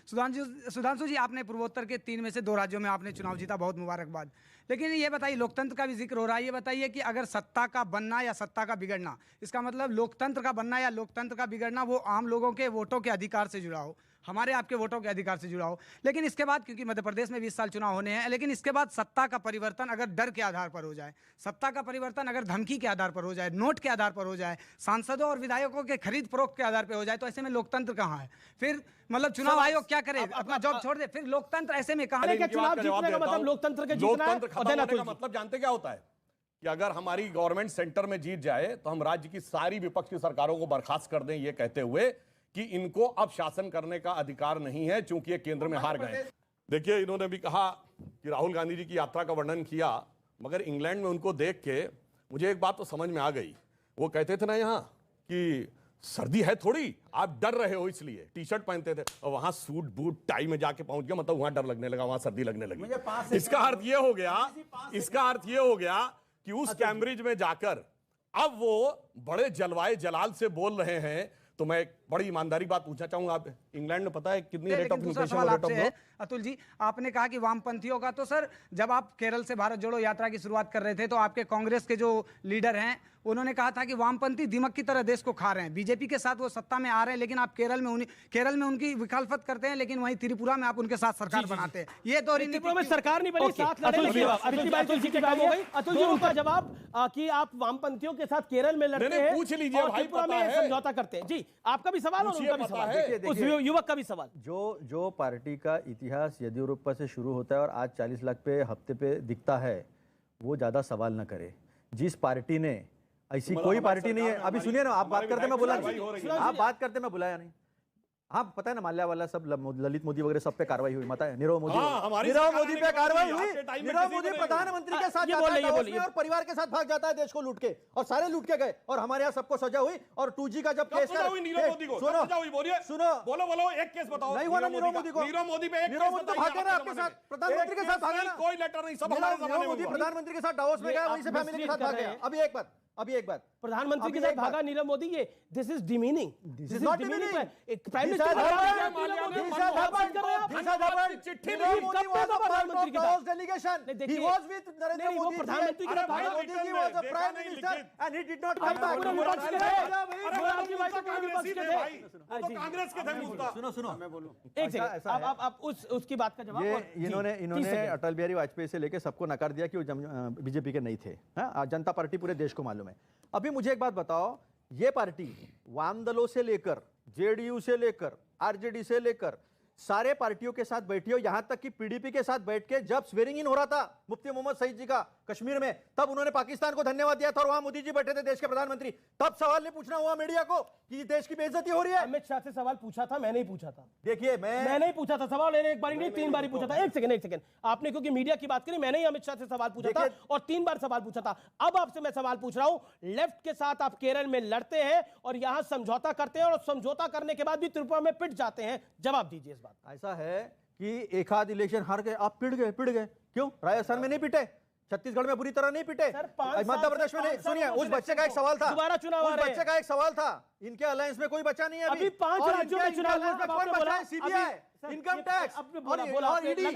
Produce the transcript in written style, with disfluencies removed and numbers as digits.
सुधांशु जी, आपने पूर्वोत्तर के 3 में से 2 राज्यों में आपने चुनाव जीता, बहुत मुबारकबाद। लेकिन ये बताइए, लोकतंत्र का भी जिक्र हो रहा है, ये बताइए कि अगर सत्ता का बनना या सत्ता का बिगड़ना, इसका मतलब लोकतंत्र का बनना या लोकतंत्र का बिगड़ना वो आम लोगों के वोटों के अधिकार से जुड़ा हो, हमारे आपके वोटों के अधिकार से जुड़ा हो। लेकिन इसके बाद, क्योंकि मध्य प्रदेश में 20 साल चुनाव होने हैं, लेकिन इसके बाद सत्ता का परिवर्तन अगर डर के आधार पर हो जाए, सत्ता का परिवर्तन अगर धमकी के आधार पर हो जाए, नोट के आधार पर हो जाए, सांसदों और विधायकों के खरीद फरोख्त के आधार पर हो जाए, तो ऐसे में लोकतंत्र कहाँ है? फिर मतलब चुनाव आयोग क्या करे? अपना जॉब छोड़ दे, फिर लोकतंत्र ऐसे में कहाँ? चुनाव जीतने का मतलब लोकतंत्र के जीतना है। का मतलब जानते क्या होता है कि अगर हमारी गवर्नमेंट सेंटर में जीत जाए तो हम राज्य की सारी विपक्ष की सरकारों को बर्खास्त कर दें, ये कहते हुए कि इनको अब शासन करने का अधिकार नहीं है क्योंकि ये केंद्र में हार गए। देखिए, इन्होंने भी कहा कि राहुल गांधी जी की यात्रा का वर्णन किया, मगर इंग्लैंड में उनको देख के मुझे एक बात तो समझ में आ गई। वो कहते थे ना यहाँ कि सर्दी है थोड़ी, आप डर रहे हो इसलिए टी शर्ट पहनते थे, और वहां सूट बूट टाई में जाके पहुंच गया, मतलब वहां डर लगने लगा, वहां सर्दी लगने लगी। इसका अर्थ ये हो गया कि उस कैम्ब्रिज में जाकर अब वो बड़े जलवाए जलाल से बोल रहे हैं। तो मैं बड़ी ईमानदारी बात पूछना चाहूंगा, आप इंग्लैंड में पता है कितनी rate of inflation? Atul ji, आपने कहा कि वामपंथियों का, तो सर जब आप केरल से भारत जोड़ो यात्रा की शुरुआत कर रहे थे तो आपके कांग्रेस के जो लीडर हैं उन्होंने कहा था कि वामपंथी दिमक की तरह देश को खा रहे हैं, बीजेपी के साथ वो सत्ता में आ रहे हैं, लेकिन आप केरल में उनकी विखालफत करते हैं, लेकिन वहीं त्रिपुरा में आप उनके साथ सरकार बनाते हैं। ये तो त्रिपुरा में सरकार नहीं बनी, साथ लड़े। अतुल जी उनका जवाब कि आप वामपंथियों के साथ केरल में लड़ते हैं, पूछ लीजिए, त्रिपुरा में समझौता करते हैं। जी, आपका भी सवाल और उनका भी सवाल, उस युवक का भी सवाल। जो पार्टी का इतिहास येदियुरप्पा से शुरू होता है और आज 40 लाख पे हफ्ते पे दिखता है, वो ज्यादा सवाल न करे। जिस पार्टी ने ऐसी कोई पार्टी नहीं है, अभी सुनिए ना, आप बात करते मैं बुलाया नहीं। हाँ, पता है ना, माल्या वाला सब, ललित मोदी वगैरह सब पे कार्रवाई हुई, पता है, नीरव मोदी पे कार्रवाई हुई। नीरव मोदी प्रधानमंत्री के साथ जाता है और परिवार के साथ भाग जाता है देश को लूट के, और सारे लूट के गए, और हमारे यहाँ सबको सजा हुई। और 2G का जब केस सुनो, बोलो एक केस बताओ। नहीं हुआ ना नीरव मोदी को? नीरव मोदी पे भागे ना आपके साथ, प्रधानमंत्री के साथ भागा ना, कोई लेटर नहीं, सब हमारे नीरव मोदी प्रधानमंत्री के साथ डावोस में गया, वहीं से फैमिली के साथ भाग गया। अभी एक बात, प्रधानमंत्री के साथ भागा नीरव मोदी, ये this is demeaning, this is not demeaning. Prime minister चिट्ठी लिखी प्रधानमंत्री के साथ delegation, he was with Narendra Modi, प्रधानमंत्री के साथ Modi ji was a prime minister and he did not come back। Congress के थे। सुनो, मैं बोलूं एक सेकंड, आप उसकी बात का जवाब। इन्होंने अटल बिहारी वाजपेयी से लेकर सबको नकार दिया कि वो बीजेपी के नहीं थे। जनता पार्टी पूरे देश को मालूम है। अभी मुझे एक बात बताओ, ये पार्टी वाम दलों से लेकर जेडीयू से लेकर आरजेडी से लेकर सारे पार्टियों के साथ बैठी हो, यहां तक कि पीडीपी के साथ बैठ के जब स्वेरिंग इन हो रहा था मुफ्ती मोहम्मद सईद जी का कश्मीर में, तब उन्होंने पाकिस्तान को धन्यवाद दिया था, और वहां मोदी जी बैठे थे देश के प्रधानमंत्री। तब सवाल नहीं पूछना हुआ मीडिया को कि देश की बेइज्जती हो रही है। अमित शाह से सवाल पूछा था, मैं नहीं पूछा था। देखिए, मैं नहीं पूछा था सवाल, एक बार नहीं 3 बार पूछा था। एक सेकंड, आपने क्योंकि मीडिया की बात करी, मैंने ही अमित शाह से सवाल पूछा था और 3 बार सवाल पूछा था। अब आपसे मैं सवाल पूछ रहा हूं, लेफ्ट के साथ आप केरल में लड़ते हैं और यहां समझौता करते हैं, और समझौता करने के बाद भी त्रिपुरा में पिट जाते हैं, जवाब दीजिए इस बात। ऐसा है कि एक आध इलेक्शन हार गए, आप पिट गए। क्यों? राजस्थान में नहीं पिटे, छत्तीसगढ़ में बुरी तरह नहीं पिटे, मध्य प्रदेश में नहीं। सुनिए, उस बच्चे का एक सवाल था, दोबारा चुनाव आ रहे हैं। बच्चे का एक सवाल था, इनके अलायंस में कोई बच्चा नहीं है अभी 5 राज्यों में चुनाव सीबीआई, इनकम टैक्स और ईडी।